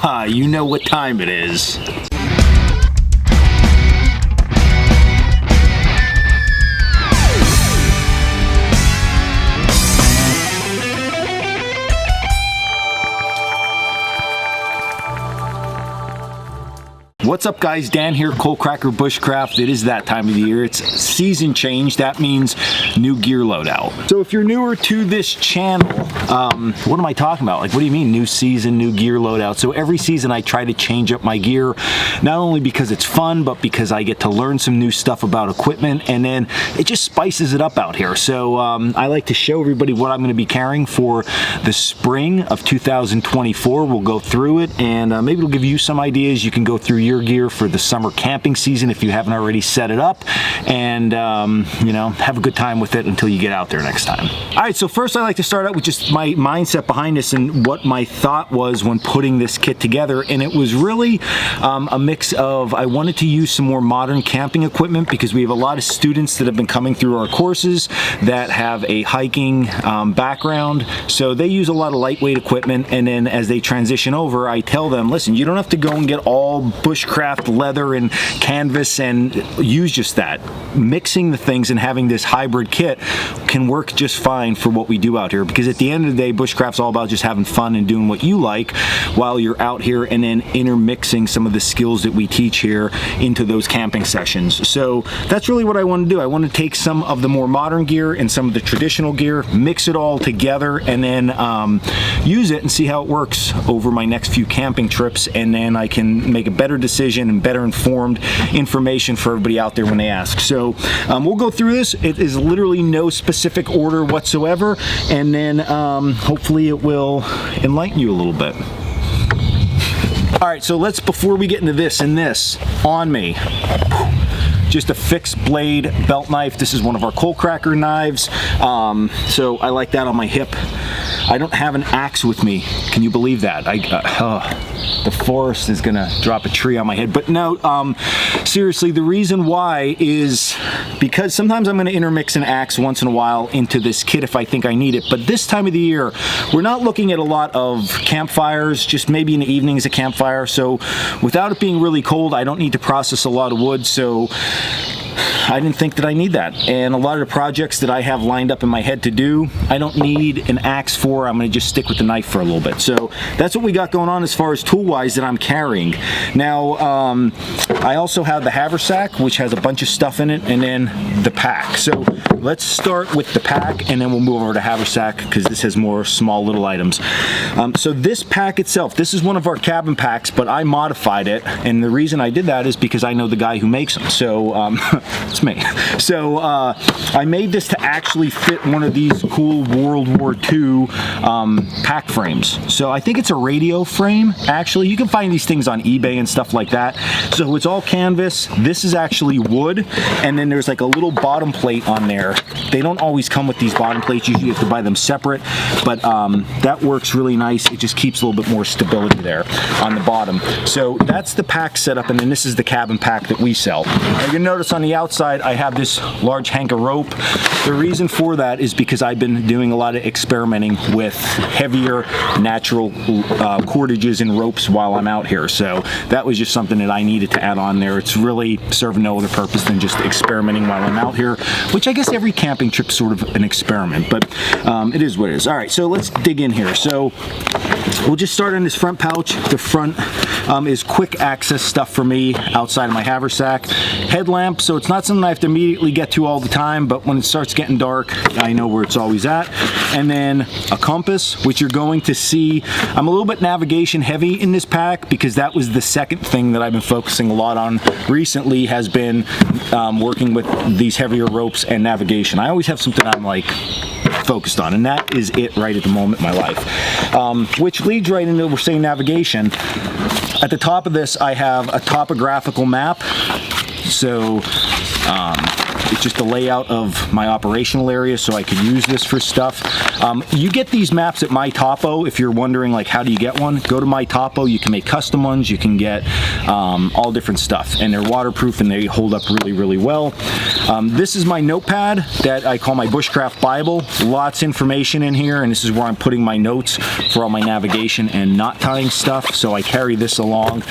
You know what time it is. What's up guys, Dan here, Coalcracker Bushcraft. It is that time of the year. It's season change. That means new gear loadout. So if you're newer to this channel, what am I talking about? Like, what do you mean new season, new gear loadout? So every season I try to change up my gear, not only because it's fun, but because I get to learn some new stuff about equipment, and then it just spices it up out here. So I like to show everybody what I'm going to be carrying for the spring of 2024. We'll go through it, and maybe it'll give you some ideas. You can go through your gear for the summer camping season if you haven't already set it up, and you know, have a good time with it until you get out there next time. All right, so first I like to start out with just my mindset behind this and what my thought was when putting this kit together, and it was really a mix of, I wanted to use some more modern camping equipment because we have a lot of students that have been coming through our courses that have a hiking background, so they use a lot of lightweight equipment, and then as they transition over, I tell them, listen, you don't have to go and get all bushcraft leather and canvas and use just that. Mixing the things and having this hybrid kit can work just fine for what we do out here, because at the end of the day, bushcraft's all about just having fun and doing what you like while you're out here, and then intermixing some of the skills that we teach here into those camping sessions. So that's really what I want to do. I want to take some of the more modern gear and some of the traditional gear, mix it all together, and then use it and see how it works over my next few camping trips, and then I can make a better decision and better informed information for everybody out there when they ask. So we'll go through this. It is literally no specific order whatsoever, and then hopefully it will enlighten you a little bit. All right, so let's, before we get into this, and this on me, just a fixed blade belt knife. This is one of our Coalcracker knives, so I like that on my hip. I don't have an axe with me. Can you believe that? The forest is gonna drop a tree on my head. But no, seriously, the reason why is because sometimes I'm gonna intermix an axe once in a while into this kit if I think I need it. But this time of the year, we're not looking at a lot of campfires, just maybe in the evenings a campfire. So without it being really cold, I don't need to process a lot of wood. So I didn't think that I need that. And a lot of the projects that I have lined up in my head to do, I don't need an axe for. I'm gonna just stick with the knife for a little bit. So that's what we got going on as far as tool-wise that I'm carrying. Now, I also have the haversack, which has a bunch of stuff in it, and then the pack. So let's start with the pack, and then we'll move over to haversack, because this has more small little items. So this pack itself, this is one of our cabin packs, but I modified it, and the reason I did that is because I know the guy who makes them. So it's me. So I made this to actually fit one of these cool World War II pack frames. So I think it's a radio frame, actually. You can find these things on eBay and stuff like that. So it's all canvas. This is actually wood, and then there's like a little bottom plate on there. They don't always come with these bottom plates. Usually you have to buy them separate, but that works really nice. It just keeps a little bit more stability there on the bottom. So that's the pack setup, and then this is the cabin pack that we sell. Now, you're gonna notice on the outside I have this large hank of rope. The reason for that is because I've been doing a lot of experimenting with heavier natural cordages and ropes while I'm out here. So that was just something that I needed to add on there. It's really serving no other purpose than just experimenting while I'm out here, which I guess every camping trip's sort of an experiment, but it is what it is. All right, so let's dig in here. So we'll just start on this front pouch. The front is quick access stuff for me outside of my haversack. Headlamp, so it's not something I have to immediately get to all the time, but when it starts getting dark, I know where it's always at. And then a compass, which you're going to see. I'm a little bit navigation heavy in this pack because that was the second thing that I've been focusing a lot on recently, has been working with these heavier ropes and navigation. I always have something I'm like focused on, and that is it right at the moment in my life. Which leads right into, we're saying navigation. At the top of this, I have a topographical map. So It's just the layout of my operational area, so I can use this for stuff. You get these maps at My Topo. If you're wondering like how do you get one, go to My Topo. You can make custom ones. You can get all different stuff, and they're waterproof and they hold up really, really well. This is my notepad that I call my Bushcraft Bible. Lots of information in here, and this is where I'm putting my notes for all my navigation and knot tying stuff, so I carry this along.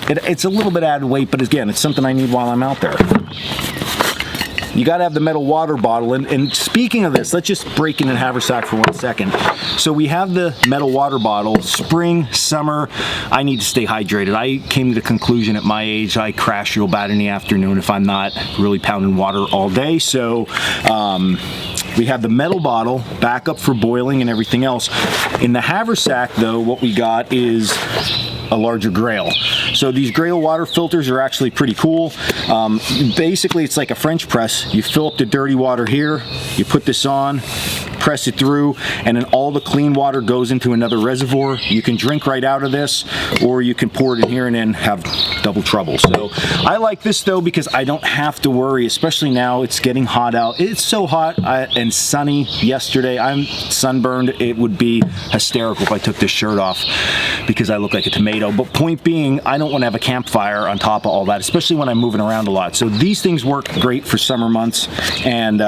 It's a little bit added weight, but again, it's something I need while I'm out there. You gotta have the metal water bottle, and speaking of this, let's just break into haversack for 1 second. So we have the metal water bottle. Spring, summer, I need to stay hydrated. I came to the conclusion at my age, I crash real bad in the afternoon if I'm not really pounding water all day. So we have the metal bottle, backup for boiling and everything else. In the haversack though, what we got is a larger Grail. So these Grail water filters are actually pretty cool. Basically, it's like a French press. You fill up the dirty water here, you put this on, press it through, and then all the clean water goes into another reservoir. You can drink right out of this, or you can pour it in here and then have double trouble. So I like this though because I don't have to worry, especially now it's getting hot out. It's so hot and sunny yesterday. I'm sunburned. It would be hysterical if I took this shirt off because I look like a tomato. But point being, I don't want to have a campfire on top of all that, especially when I'm moving around a lot. So these things work great for summer months, and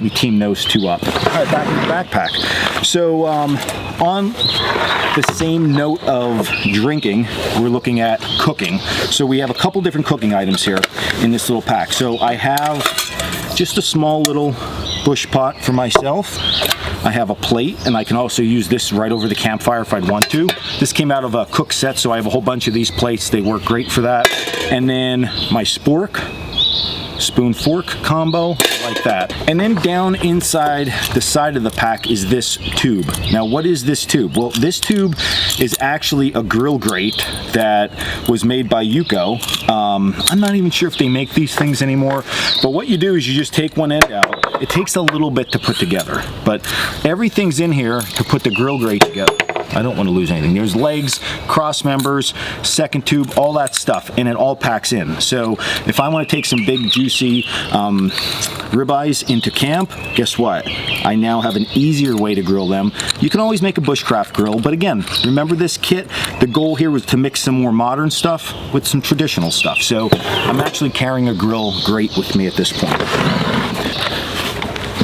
we team those two up. All right, back in the backpack. So on the same note of drinking, we're looking at cooking. So we have a couple different cooking items here in this little pack. So I have just a small little bush pot for myself. I have a plate, and I can also use this right over the campfire if I'd want to. This came out of a cook set, so I have a whole bunch of these plates. They work great for that. And then my spork, spoon fork combo, like that. And then down inside the side of the pack is this tube. Now what is this tube? Well, this tube is actually a grill grate that was made by Yuko. I'm not even sure if they make these things anymore, but what you do is you just take one end out. It takes a little bit to put together, but everything's in here to put the grill grate together. I don't want to lose anything. There's legs, cross members, second tube, all that stuff, and it all packs in. So if I want to take some big juicy ribeyes into camp, guess what? I now have an easier way to grill them. You can always make a Bushcraft grill, but again, remember this kit? The goal here was to mix some more modern stuff with some traditional stuff. So I'm actually carrying a grill grate with me at this point.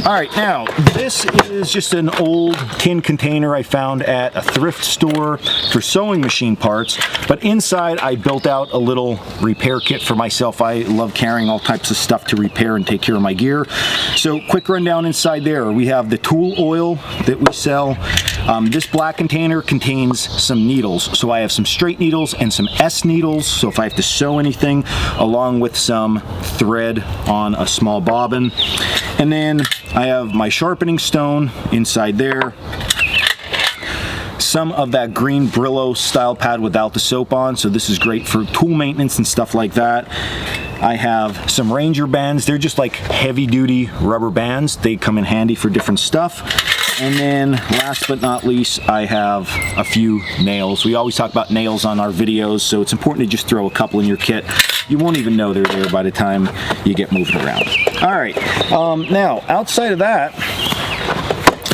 All right, now this is just an old tin container I found at a thrift store for sewing machine parts, but inside I built out a little repair kit for myself. I love carrying all types of stuff to repair and take care of my gear. So quick rundown inside there. We have the tool oil that we sell. This black container contains some needles. So I have some straight needles and some S needles, so if I have to sew anything, along with some thread on a small bobbin. And then I have my sharpening stone inside there. Some of that green Brillo style pad without the soap on, so this is great for tool maintenance and stuff like that. I have some Ranger bands. They're just like heavy duty rubber bands. They come in handy for different stuff. And then last but not least, I have a few nails. We always talk about nails on our videos, so it's important to just throw a couple in your kit. You won't even know they're there by the time you get moving around. All right, now outside of that,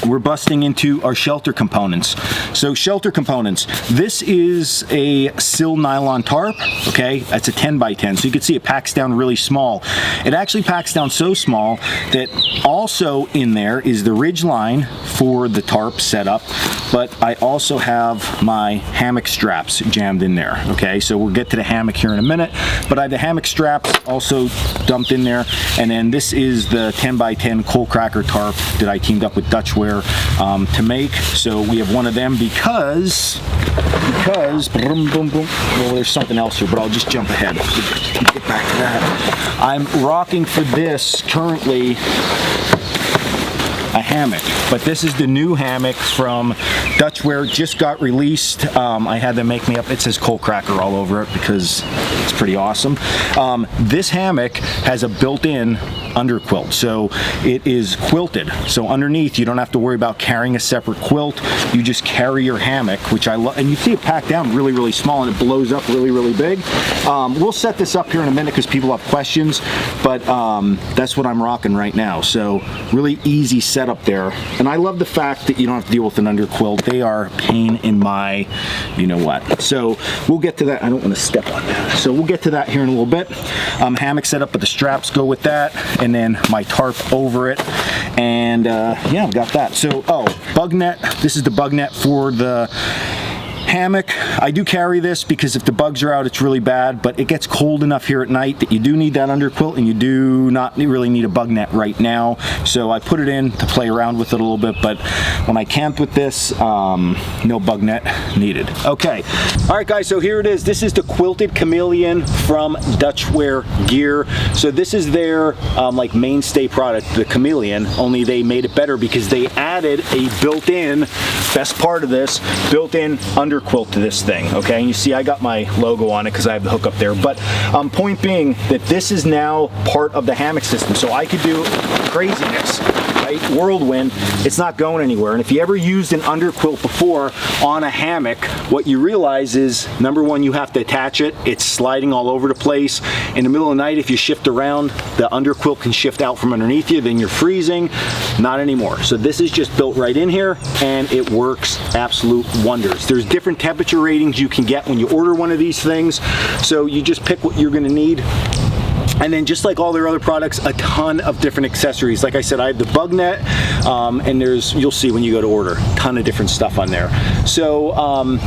we're busting into our shelter components. So shelter components, this is a sill nylon tarp, okay? That's a 10 by 10, so you can see it packs down really small. It actually packs down so small that also in there is the ridge line for the tarp setup, but I also have my hammock straps jammed in there, okay? So we'll get to the hammock here in a minute, but I have the hammock straps also dumped in there, and then this is the 10 by 10 Coalcracker tarp that I teamed up with Dutchware to make. So we have one of them because boom, boom, boom. Well, there's something else here, but I'll just jump ahead. Get back to that. I'm rocking for this currently a hammock, but this is the new hammock from Dutchware. Just got released. I had them make me up. It says Coalcracker all over it because it's pretty awesome. This hammock has a built-in underquilt, so it is quilted. So underneath, you don't have to worry about carrying a separate quilt. You just carry your hammock, which I love. And you see it packed down really, really small, and it blows up really, really big. We'll set this up here in a minute because people have questions, but that's what I'm rocking right now. So really easy setup there. And I love the fact that you don't have to deal with an underquilt. They are a pain in my, you know what. So we'll get to that. I don't want to step on that. So we'll get to that here in a little bit. Hammock setup, but the straps go with that, and then my tarp over it. And yeah, I've got that. So, bug net. This is the bug net for the hammock. I do carry this because if the bugs are out, it's really bad, but it gets cold enough here at night that you do need that underquilt, and you do not really need a bug net right now. So I put it in to play around with it a little bit, but when I camped with this, no bug net needed. Okay. All right, guys, so here it is. This is the Quilted Cameleon from Dutchware Gear. So this is their like mainstay product, the Cameleon, only they made it better because they added a built-in, best part of this, built-in underquilt to this thing, okay? And you see I got my logo on it because I have the hook up there, but point being that this is now part of the hammock system, so I could do craziness, right? Whirlwind, it's not going anywhere. And if you ever used an underquilt before on a hammock, what you realize is, number one, you have to attach it. It's sliding all over the place. In the middle of the night, if you shift around, the underquilt can shift out from underneath you, then you're freezing. Not anymore. So this is just built right in here, and it works absolute wonders. There's different temperature ratings you can get when you order one of these things, so you just pick what you're going to need. And then just like all their other products, a ton of different accessories. Like I said, I have the bug net, and you'll see when you go to order, a ton of different stuff on there. So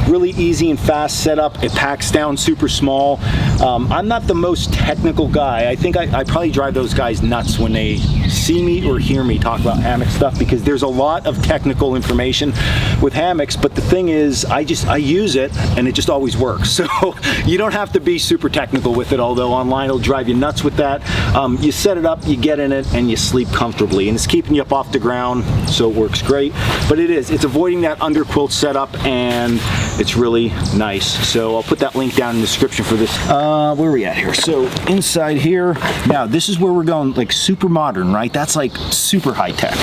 really easy and fast setup. It packs down super small. I'm not the most technical guy. I think I probably drive those guys nuts when they see me or hear me talk about hammock stuff, because there's a lot of technical information with hammocks, but the thing is, I use it and it just always works. So you don't have to be super technical with it, although online it'll drive you nuts with that. You set it up, you get in it, and you sleep comfortably, and it's keeping you up off the ground, so it works great. But it's avoiding that underquilt setup, and it's really nice. So I'll put that link down in the description for this. Where are we at here? So inside here, now this is where we're going, like super modern, right? That's like super high tech.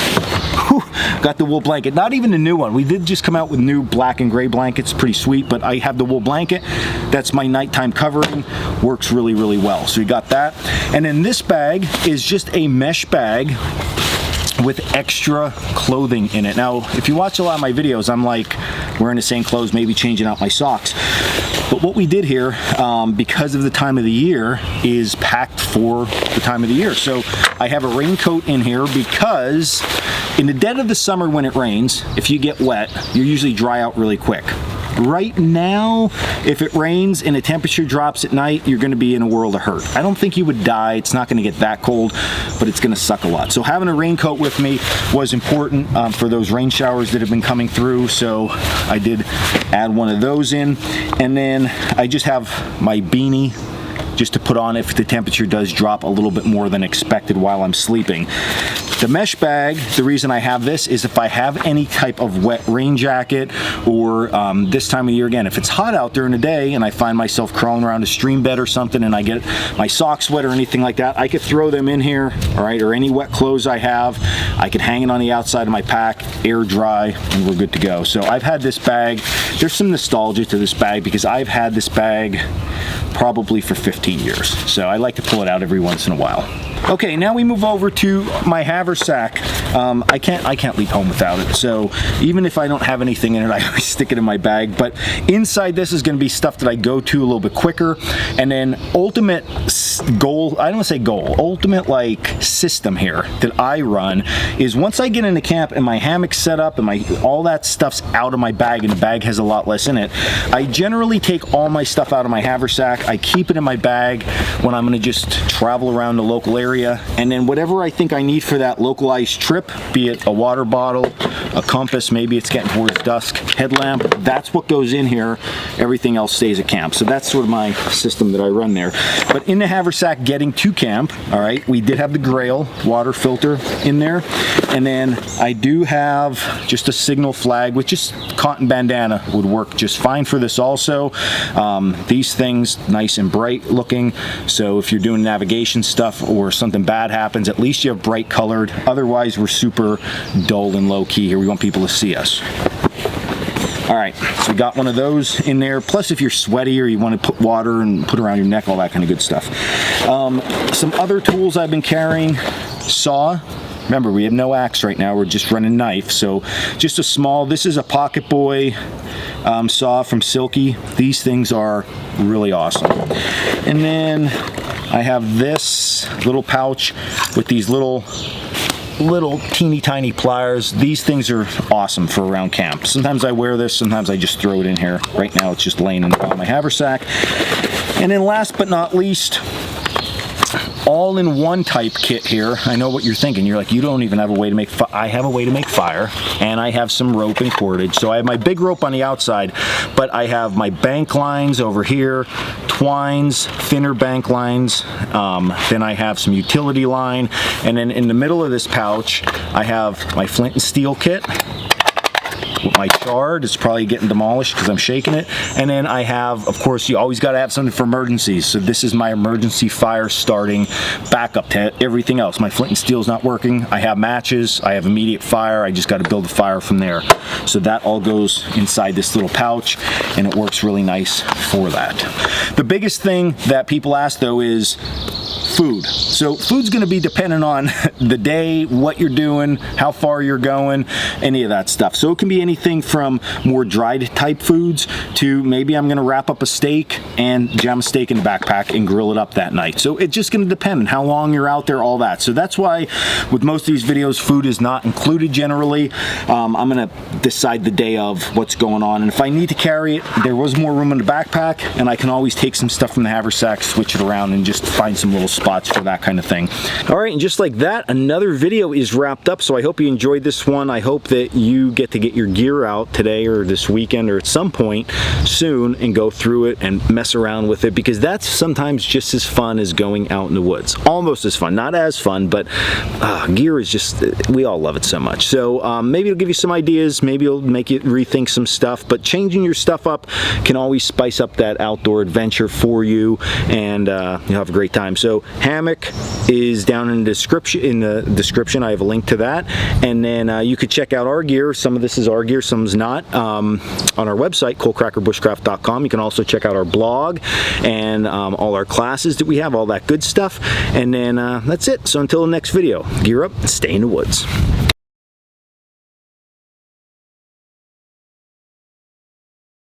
Whew. Got the wool blanket, not even the new one. We did just come out with new black and gray blankets, pretty sweet, but I have the wool blanket. That's my nighttime covering. Works really, really well. So we got that. And then this bag is just a mesh bag with extra clothing in it. Now, if you watch a lot of my videos, I'm like wearing the same clothes, maybe changing out my socks. But what we did here, because of the time of the year, is packed for the time of the year. So I have a raincoat in here because in the dead of the summer when it rains, if you get wet, you usually dry out really quick. Right now, if it rains and the temperature drops at night, you're gonna be in a world of hurt. I don't think you would die. It's not gonna get that cold, but it's gonna suck a lot. So having a raincoat with me was important for those rain showers that have been coming through. So I did add one of those in. And then I just have my beanie just to put on if the temperature does drop a little bit more than expected while I'm sleeping. The mesh bag, the reason I have this is if I have any type of wet rain jacket, or this time of year, again, if it's hot out during the day and I find myself crawling around a stream bed or something and I get my socks wet or anything like that, I could throw them in here, all right, or any wet clothes I have. I could hang it on the outside of my pack, air dry, and we're good to go. So I've had this bag. There's some nostalgia to this bag because I've had this bag probably for 15 years. So I like to pull it out every once in a while. Okay, now we move over to my haversack. I can't leave home without it. So even if I don't have anything in it, I always stick it in my bag. But inside this is going to be stuff that I go to a little bit quicker. And then ultimate goal, I don't want to say goal, ultimate like system here that I run is once I get into camp and my hammock's set up and all that stuff's out of my bag and the bag has a lot less in it, I generally take all my stuff out of my haversack. I keep it in my bag when I'm gonna just travel around the local area. And then whatever I think I need for that localized trip, be it a water bottle, a compass, maybe it's getting towards dusk, headlamp, that's what goes in here. Everything else stays at camp. So that's sort of my system that I run there. But in the haversack getting to camp, all right, we did have the Grail water filter in there. And then I do have just a signal flag with just cotton bandana would work just fine for this also. These things nice and bright looking, so if you're doing navigation stuff or something bad happens, at least you have bright colored. Otherwise we're super dull and low key here. We want people to see us. All right, so we got one of those in there. Plus, if you're sweaty or you want to put water and put around your neck, all that kind of good stuff. Some other tools I've been carrying: saw. Remember, we have no axe right now. We're just running knife. So just a small, this is a Pocket Boy saw from Silky. These things are really awesome. And then I have this little pouch with these little teeny tiny pliers. These things are awesome for around camp. Sometimes I wear this, sometimes I just throw it in here. Right now it's just laying in my haversack. And then last but not least, all-in-one type kit here. I know what you're thinking. You're like, you don't even have a way to make fire. I have a way to make fire, and I have some rope and cordage. So I have my big rope on the outside, but I have my bank lines over here, twines, thinner bank lines. Then I have some utility line, and then in the middle of this pouch, I have my flint and steel kit. With my chard, it's probably getting demolished because I'm shaking it. And then I have, of course, you always got to have something for emergencies. So this is my emergency fire starting backup to everything else. My flint and steel is not working. I have matches. I have immediate fire. I just got to build a fire from there. So that all goes inside this little pouch, and it works really nice for that. The biggest thing that people ask though is food. So food's going to be dependent on the day, what you're doing, how far you're going, any of that stuff. So it can be anything from more dried type foods to maybe I'm going to wrap up a steak and jam a steak in the backpack and grill it up that night. So it's just going to depend on how long you're out there, all that. So that's why with most of these videos, food is not included generally. I'm going to decide the day of what's going on. And if I need to carry it, there was more room in the backpack, and I can always take some stuff from the haversack, switch it around, and just find some little spots for that kind of thing. All right, and just like that, another video is wrapped up. So I hope you enjoyed this one. I hope that you get to get your gear out today or this weekend or at some point soon and go through it and mess around with it, because that's sometimes just as fun as going out in the woods. Almost as fun, not as fun, but gear is just, we all love it so much. So maybe it'll give you some ideas, maybe it'll make you rethink some stuff, but changing your stuff up can always spice up that outdoor adventure for you, and you'll have a great time. So Hammock is down in the description. I have a link to that, and then you could check out our gear. Some of this is our gear, some's not, on our website, coalcrackerbushcraft.com. You can also check out our blog and all our classes that we have, all that good stuff. And then that's it. So until the next video, gear up and stay in the woods.